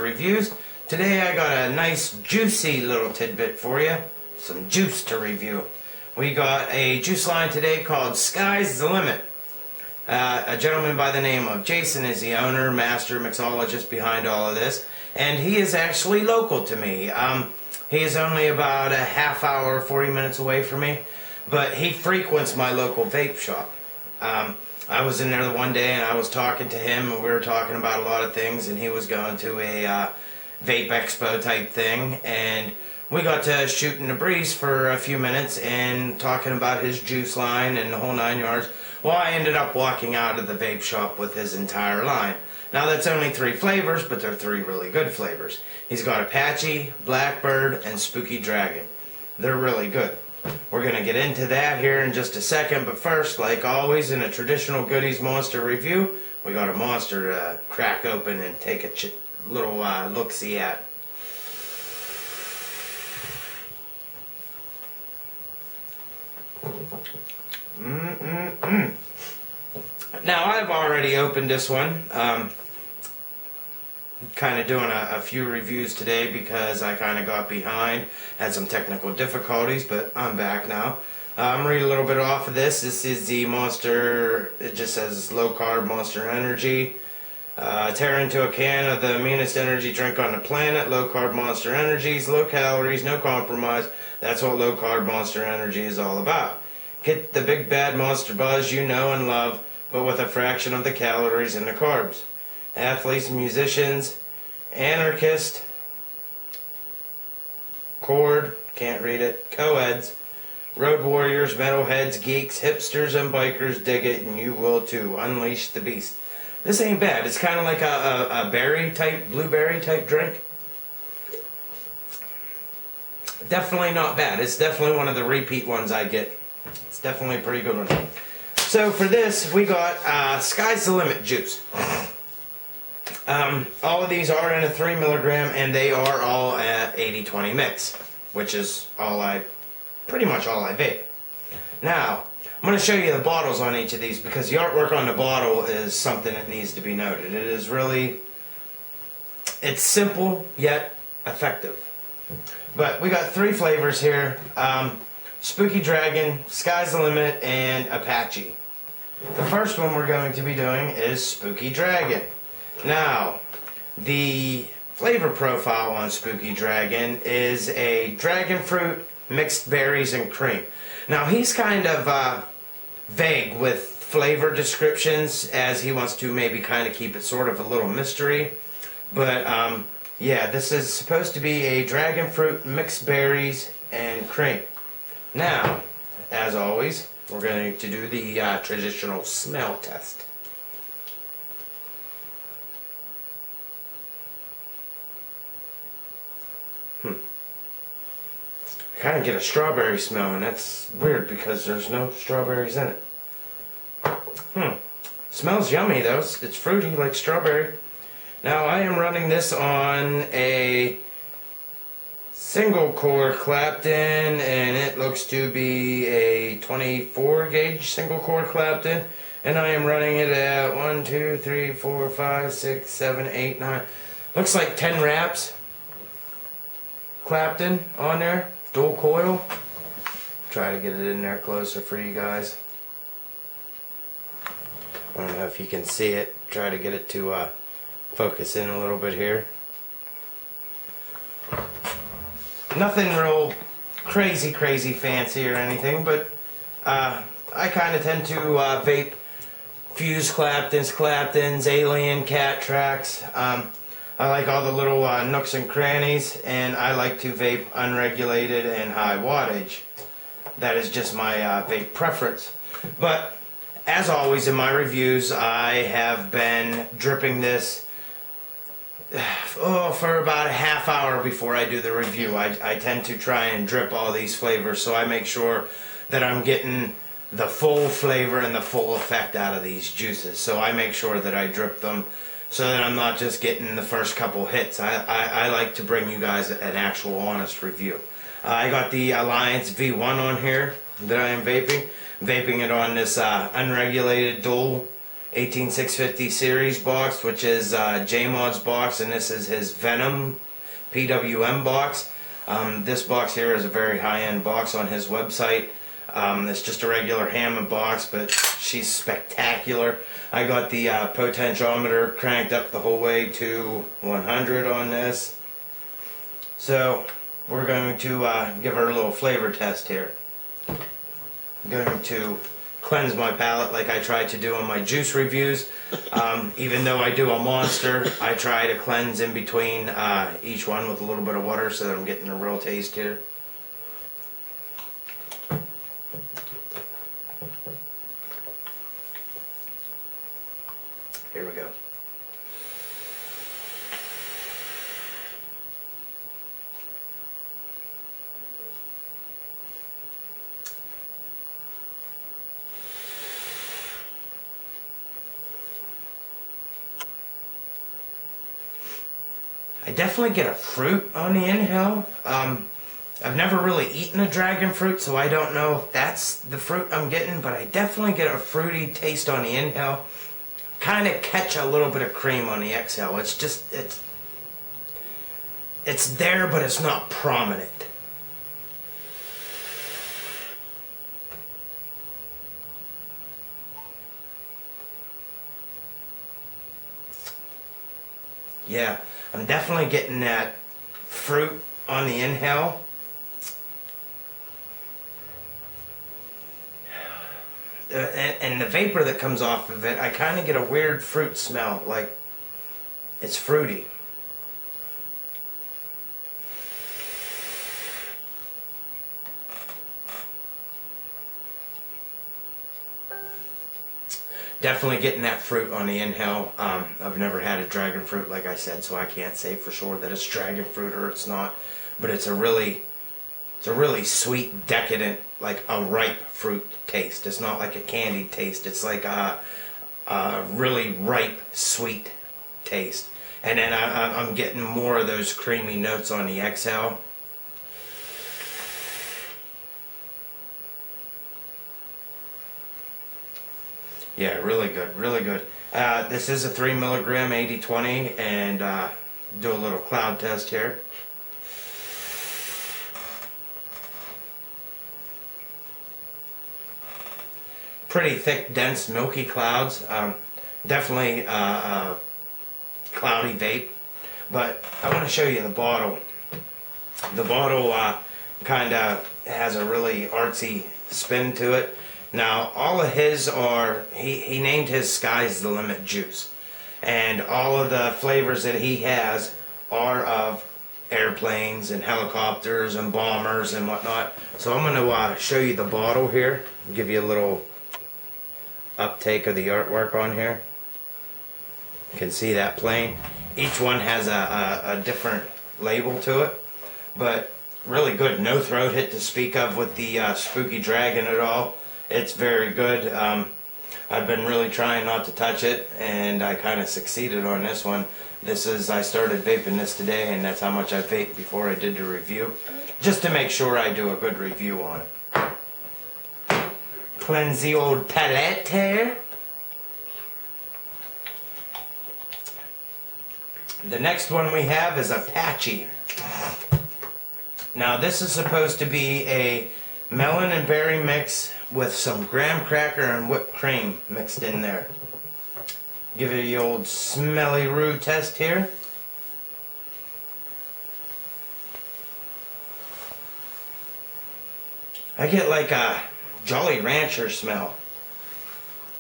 Reviews. Today I got a nice juicy little tidbit for you. Some juice to review. We got a juice line today called Sky's the Limit. A gentleman by the name of Jason is the owner, master mixologist behind all of this. And he is actually local to me. He is only about a half hour, 40 minutes away from me. But he frequents my local vape shop. I was in there the one day and I was talking to him and we were talking about a lot of things, and he was going to a vape expo type thing, and we got to shooting the breeze for a few minutes and talking about his juice line and the whole 9 yards. Well, I ended up walking out of the vape shop with his entire line. Now that's only 3 flavors, but they're 3 really good flavors. He's got Apache, Blackbird, and Spooky Dragon. They're really good. We're going to get into that here in just a second, but first, like always in a traditional Goodies Monster review, we got a monster to crack open and take a little look-see at. Now, I've already opened this one. Kind of doing a few reviews today because I kind of got behind, had some technical difficulties, but I'm back now. I'm reading a little bit off of this. This is the Monster, it just says low carb Monster Energy. Tear into a can of the meanest energy drink on the planet. Low carb Monster Energies, low calories, no compromise. That's what low carb Monster Energy is all about. Get the big bad monster buzz you know and love, but with a fraction of the calories and the carbs. Athletes, musicians, anarchists, can't read it, co-eds, road warriors, metalheads, geeks, hipsters, and bikers dig it, and you will too. Unleash the beast. This ain't bad. It's kind of like a berry type, blueberry type drink. Definitely not bad. It's definitely one of the repeat ones I get. It's definitely a pretty good one. So for this, we got Sky's the Limit juice. All of these are in a 3 milligram, and they are all at 80-20 mix, which is pretty much all I vape. Now, I'm going to show you the bottles on each of these because the artwork on the bottle is something that needs to be noted. It is really, it's simple yet effective. But we got 3 flavors here. Spooky Dragon, Sky's the Limit, and Apache. The first one we're going to be doing is Spooky Dragon. Now, the flavor profile on Spooky Dragon is a dragon fruit, mixed berries, and cream. Now, he's kind of vague with flavor descriptions, as he wants to maybe kind of keep it sort of a little mystery. But, yeah, this is supposed to be a dragon fruit, mixed berries, and cream. Now, as always, we're going to do the traditional smell test. I kind of get a strawberry smell, and that's weird because there's no strawberries in it. Smells yummy though. It's fruity like strawberry. Now I am running this on a single core Clapton, and it looks to be a 24 gauge single core Clapton, and I am running it at 1, 2, 3, 4, 5, 6, 7, 8, 9. Looks like 10 wraps Clapton on there. Dual coil. Try to get it in there closer for you guys. I don't know if you can see it. Try to get it to focus in a little bit here. Nothing real crazy fancy or anything, but I kind of tend to vape Fuse Claptons, Alien, Cat Tracks. I like all the little nooks and crannies, and I like to vape unregulated and high wattage. That is just my vape preference. But as always in my reviews, I have been dripping this for about a half hour before I do the review. I tend to try and drip all these flavors, so I make sure that I'm getting the full flavor and the full effect out of these juices. So I make sure that I drip them so that I'm not just getting the first couple hits. I like to bring you guys an actual honest review. I got the Alliance V1 on here that I am vaping. Vaping it on this unregulated dual 18650 series box, which is JMod's box, and this is his Venom PWM box. This box here is a very high-end box on his website. It's just a regular Hammond box, but she's spectacular. I got the potentiometer cranked up the whole way to 100 on this. So we're going to give her a little flavor test here. I'm going to cleanse my palate like I try to do on my juice reviews. Even though I do a monster, I try to cleanse in between each one with a little bit of water so that I'm getting a real taste here. Here we go. I definitely get a fruit on the inhale. I've never really eaten a dragon fruit, so I don't know if that's the fruit I'm getting, but I definitely get a fruity taste on the inhale. Kind of catch a little bit of cream on the exhale. It's just, it's there, but it's not prominent. Yeah, I'm definitely getting that fruit on the inhale. And the vapor that comes off of it, I kind of get a weird fruit smell, like it's fruity. Definitely getting that fruit on the inhale. I've never had a dragon fruit, like I said, so I can't say for sure that it's dragon fruit or it's not. But it's a really sweet, decadent, like a ripe fruit taste. It's not like a candied taste. It's like a really ripe, sweet taste. And then I'm getting more of those creamy notes on the exhale. Yeah, really good, really good. This is a 3 milligram 80/20, and do a little cloud test here. Pretty thick, dense, milky clouds. Definitely cloudy vape. But I want to show you the bottle. The bottle kind of has a really artsy spin to it. Now, all of his are, he named his Sky's the Limit juice. And all of the flavors that he has are of airplanes and helicopters and bombers and whatnot. So I'm going to show you the bottle here. Give you a little uptake of the artwork on here. You can see that plane. Each one has a different label to it. But really good. No throat hit to speak of with the Spooky Dragon at all. It's very good. I've been really trying not to touch it, and I kind of succeeded on this one. I started vaping this today, and that's how much I vaped before I did the review, just to make sure I do a good review on it. Cleanse the old palette here. The next one we have is Apache. Now this is supposed to be a melon and berry mix with some graham cracker and whipped cream mixed in there. Give it the old smelly roux test here. I get like a Jolly Rancher smell.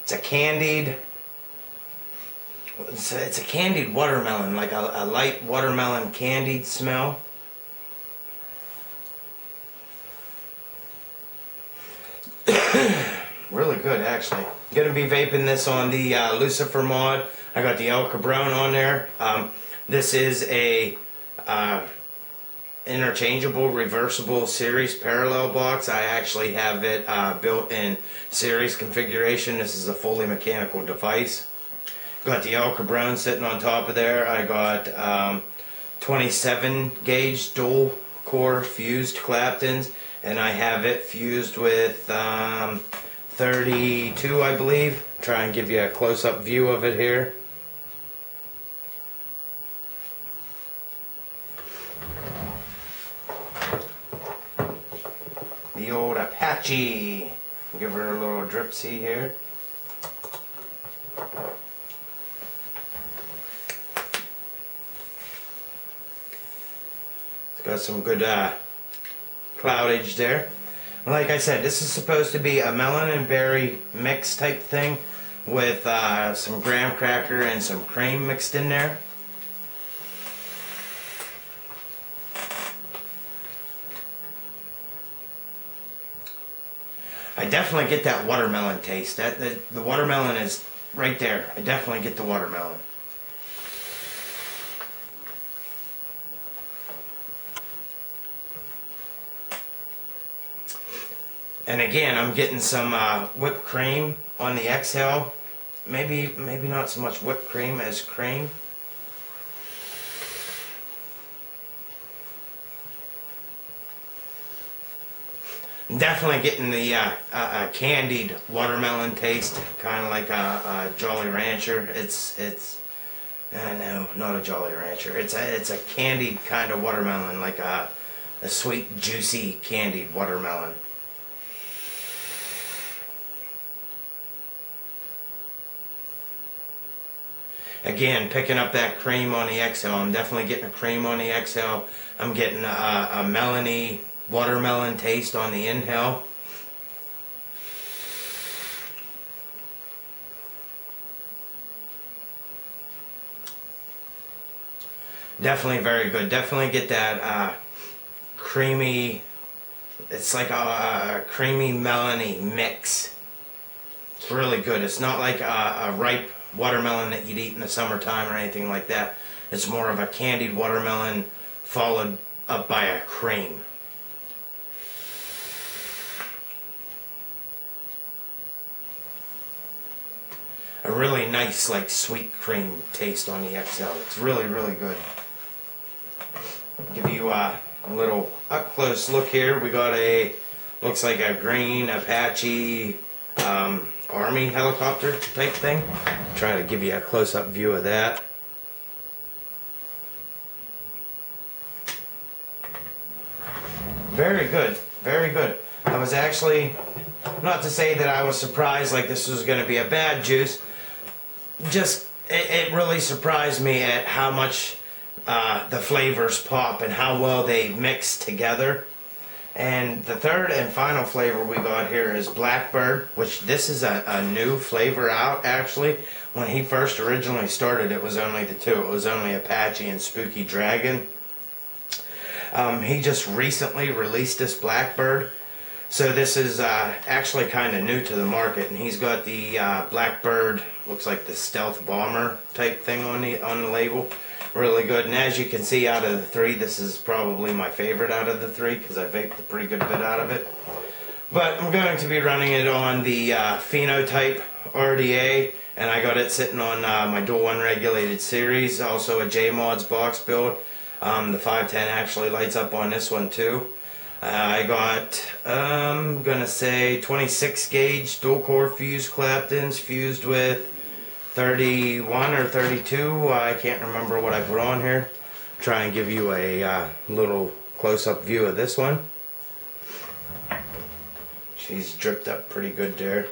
It's a candied watermelon, like a light watermelon candied smell. Really good, actually. Gonna be vaping this on the Lucifer mod. I got the El Cabron on there. This is a interchangeable, reversible series parallel box. I actually have it built in series configuration. This is a fully mechanical device. Got the El Cabron sitting on top of there. I got 27 gauge dual core fused Claptons, and I have it fused with 32, I believe, Try and give you a close-up view of it here. The old Apache. Give her a little dripsy here. It's got some good cloudage there. Like I said, this is supposed to be a melon and berry mix type thing with some graham cracker and some cream mixed in there. I definitely get that watermelon taste. The watermelon is right there. I definitely get the watermelon. And again, I'm getting some whipped cream on the exhale. Maybe not so much whipped cream as cream. Definitely getting the candied watermelon taste, kind of like a Jolly Rancher. It's no, not a Jolly Rancher. It's a candied kind of watermelon, like a sweet, juicy candied watermelon. Again, picking up that cream on the exhale. I'm definitely getting a cream on the exhale. I'm getting a melony watermelon taste on the inhale. Definitely very good. Definitely get that creamy, it's like a creamy melony mix. It's really good. It's not like a ripe watermelon that you'd eat in the summertime or anything like that. It's more of a candied watermelon followed up by a cream. A really nice, like, sweet cream taste on the exhale. It's really, really good. Give you a little up close look here. We got looks like a green Apache Army helicopter type thing. Try to give you a close up view of that. Very good, very good. I was actually, not to say that I was surprised like this was going to be a bad juice, just it really surprised me at how much the flavors pop and how well they mix together. And the third and final flavor we got here is Blackbird, which this is a new flavor out actually. When he first originally started, it was only the two. It was only Apache and Spooky Dragon. He just recently released this Blackbird. So this is actually kind of new to the market, and he's got the Blackbird, looks like the Stealth Bomber type thing on the label. Really good, and as you can see, out of the three, this is probably my favorite out of the three because I vaped a pretty good bit out of it. But I'm going to be running it on the Phenotype RDA, and I got it sitting on my dual unregulated series, also a J-Mods box build. The 510 actually lights up on this one too. I got, I'm gonna say 26 gauge dual core fused Claptons fused with 31 or 32. I can't remember what I put on here. Try and give you a little close-up view of this one. She's dripped up pretty good there.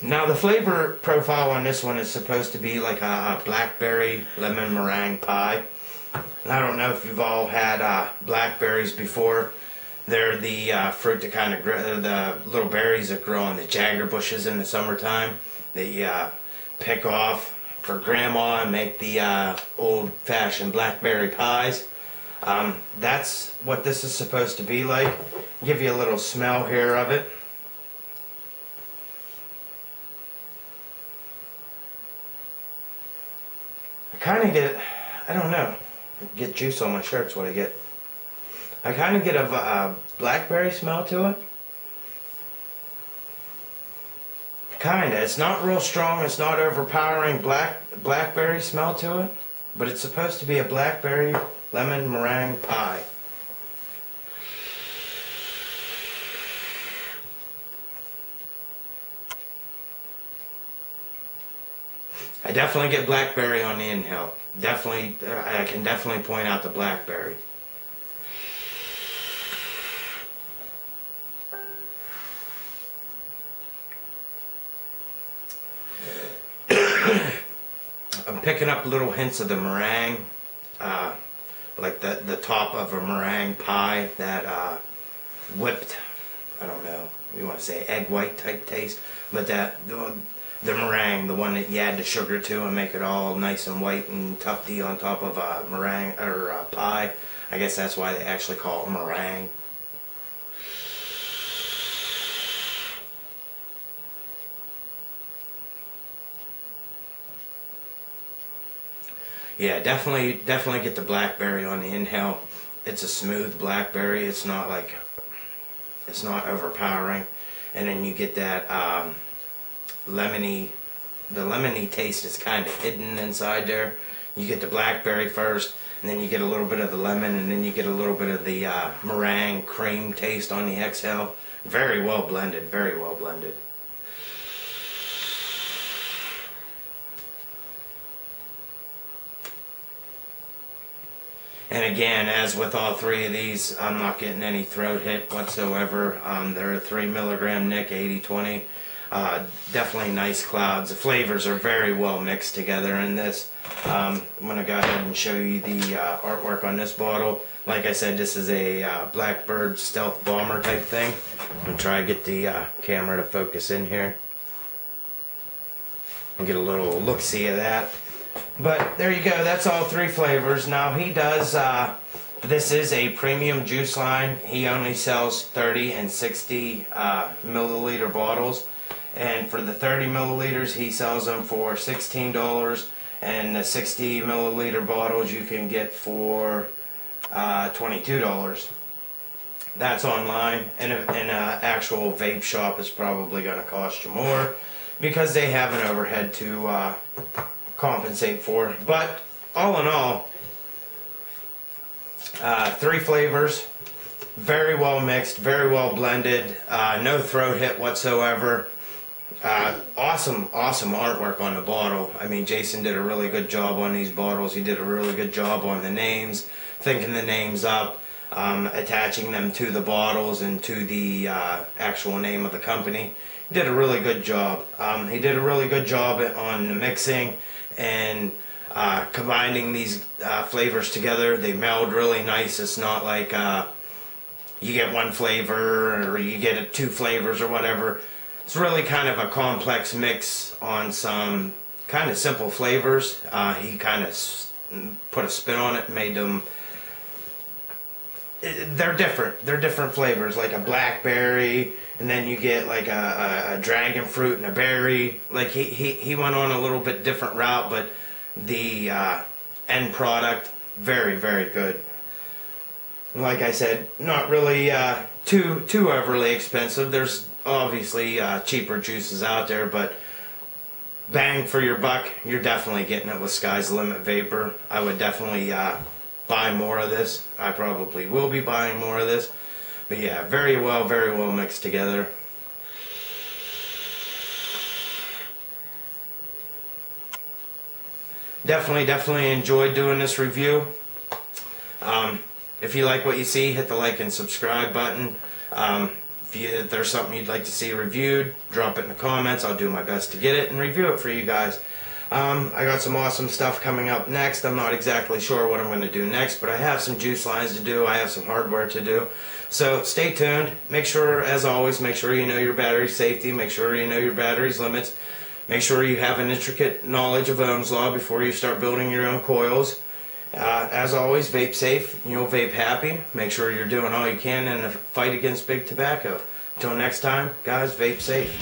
Now the flavor profile on this one is supposed to be like a blackberry lemon meringue pie. And I don't know if you've all had blackberries before. They're the fruit that kind of grow, the little berries that grow on the jagger bushes in the summertime. That you pick off for grandma and make the old-fashioned blackberry pies. That's what this is supposed to be like. Give you a little smell here of it. I kind of get, I don't know, get juice on my shirt's what I get. I kind of get a blackberry smell to it. Kinda. It's not real strong. It's not overpowering blackberry smell to it. But it's supposed to be a blackberry lemon meringue pie. I definitely get blackberry on the inhale. Definitely, I can definitely point out the blackberry. I'm picking up little hints of the meringue, like the top of a meringue pie, that whipped, I don't know, you want to say egg white type taste, but the meringue, the one that you add the sugar to and make it all nice and white and tufty on top of a meringue or a pie. I guess that's why they actually call it meringue. Yeah, definitely get the blackberry on the inhale. It's a smooth blackberry. It's not overpowering, and then you get that lemony. The lemony taste is kind of hidden inside there. You get the blackberry first, and then you get a little bit of the lemon, and then you get a little bit of the meringue cream taste on the exhale. Very well blended. Very well blended. And again, as with all three of these, I'm not getting any throat hit whatsoever. They're a 3 milligram Nic 80/20. Definitely nice clouds. The flavors are very well mixed together in this. I'm going to go ahead and show you the artwork on this bottle. Like I said, this is a Blackbird Stealth Bomber type thing. I'm going to try to get the camera to focus in here and get a little look-see of that. But there you go, that's all three flavors. Now he does, this is a premium juice line. He only sells 30 and 60 milliliter bottles. And for the 30 milliliters, he sells them for $16. And the 60 milliliter bottles you can get for $22. That's online. And an actual vape shop is probably going to cost you more, because they have an overhead to compensate for. But all in all, three flavors, very well mixed, very well blended, no throat hit whatsoever. Awesome artwork on the bottle. I mean, Jason did a really good job on these bottles. He did a really good job on the names, thinking the names up, attaching them to the bottles and to the actual name of the company. He did a really good job. He did a really good job on the mixing and combining these flavors together. They meld really nice. It's not like you get one flavor or you get two flavors or whatever. It's really kind of a complex mix on some kind of simple flavors. He kind of put a spin on it, made them, they're different. They're different flavors, like a blackberry, and then you get like a dragon fruit and a berry. Like he went on a little bit different route, but the end product, very, very good. Like I said, not really too overly expensive. There's obviously cheaper juices out there, but bang for your buck, you're definitely getting it with Sky's the Limit Vapor. I would definitely buy more of this. I probably will be buying more of this. But yeah, very well mixed together. Definitely enjoyed doing this review. If you like what you see, hit the like and subscribe button. If there's something you'd like to see reviewed, drop it in the comments. I'll do my best to get it and review it for you guys. I got some awesome stuff coming up next. I'm not exactly sure what I'm going to do next, but I have some juice lines to do. I have some hardware to do. So stay tuned. Make sure, as always, make sure you know your battery safety. Make sure you know your battery's limits. Make sure you have an intricate knowledge of Ohm's Law before you start building your own coils. As always, vape safe, you'll vape happy. Make sure you're doing all you can in the fight against big tobacco. Until next time, guys, vape safe.